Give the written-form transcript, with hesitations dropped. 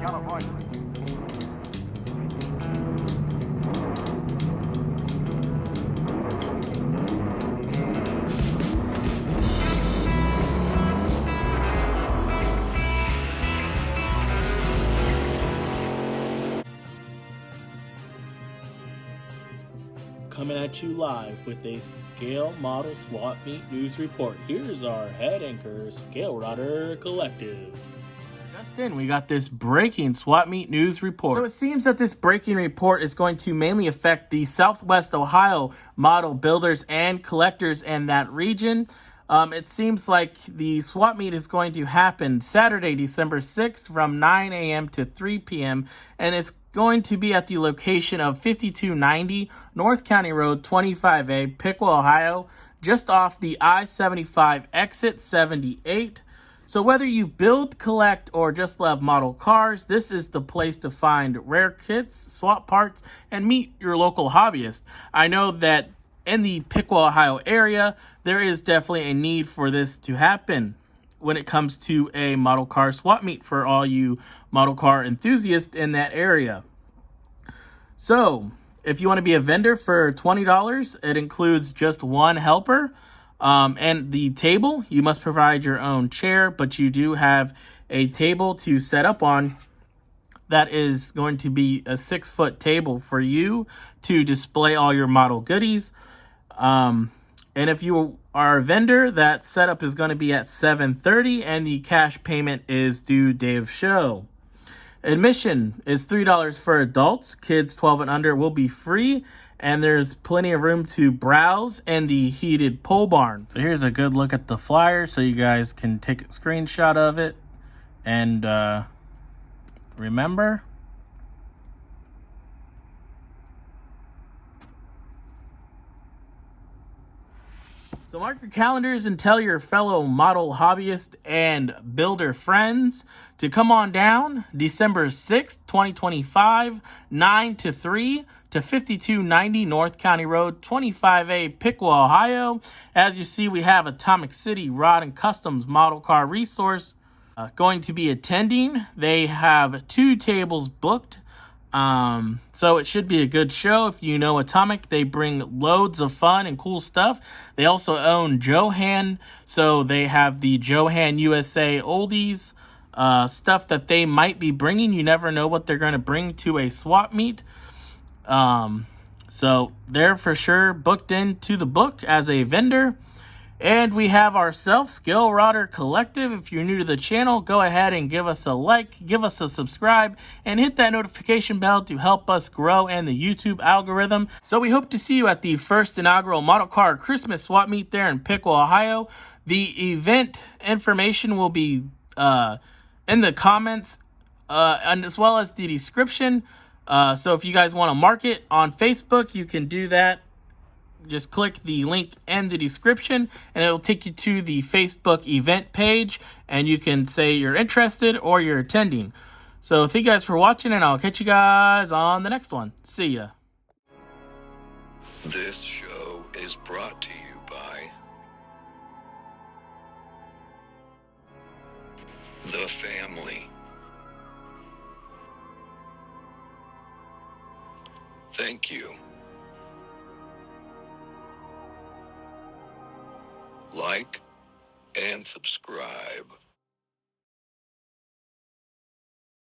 California. Coming at you live with a Scale Model Swap Meet News Report. Here's our head anchor, Scale Rodder Collective. Just in, we got this breaking Swap Meet News Report. So it seems that this breaking report is going to mainly affect the Southwest Ohio model builders and collectors in that region. It seems like the swap meet is going to happen Saturday, December 6th from 9 a.m. to 3 p.m. and it's going to be at the location of 5290 North County Road 25A, Piqua, Ohio, just off the I-75 exit 78. So whether you build, collect, or just love model cars, this is the place to find rare kits, swap parts, and meet your local hobbyist. I know that in the Piqua, Ohio area, there is definitely a need for this to happen when it comes to a model car swap meet for all you model car enthusiasts in that area. So if you want to be a vendor for $20, it includes just one helper. And the table, you must provide your own chair, but you do have a table to set up on that is going to be a 6-foot table for you to display all your model goodies. And if you are a vendor, that setup is going to be at 7:30 and the cash payment is due day of show. Admission is $3 for adults. Kids 12 and under will be free, and there's plenty of room to browse in the heated pole barn. So here's a good look at the flyer so you guys can take a screenshot of it. And remember, so mark your calendars and tell your fellow model hobbyist and builder friends to come on down December 6th, 2025, 9 to 3 to 5290 North County Road, 25A, Piqua, Ohio. As you see, we have Atomic City Rod and Customs Model Car Resource going to be attending. They have 2 tables booked. So it should be a good show. If you know Atomic, they bring loads of fun and cool stuff. They also own Johan, so they have the Johan USA oldies, stuff that they might be bringing. You never know what they're going to bring to a swap meet. So they're for sure booked into the book as a vendor. And we have ourselves, Scale Rodder Collective. If you're new to the channel, go ahead and give us a like, give us a subscribe, and hit that notification bell to help us grow in the YouTube algorithm. So we hope to see you at the first inaugural Model Car Christmas Swap Meet there in Piqua, Ohio. The event information will be in the comments and as well as the description. So if you guys want to mark it on Facebook, you can do that. Just click the link in the description and it'll take you to the Facebook event page and you can say you're interested or you're attending. So thank you guys for watching and I'll catch you guys on the next one. See ya. This show is brought to you by The Family. Thank you. Like and subscribe.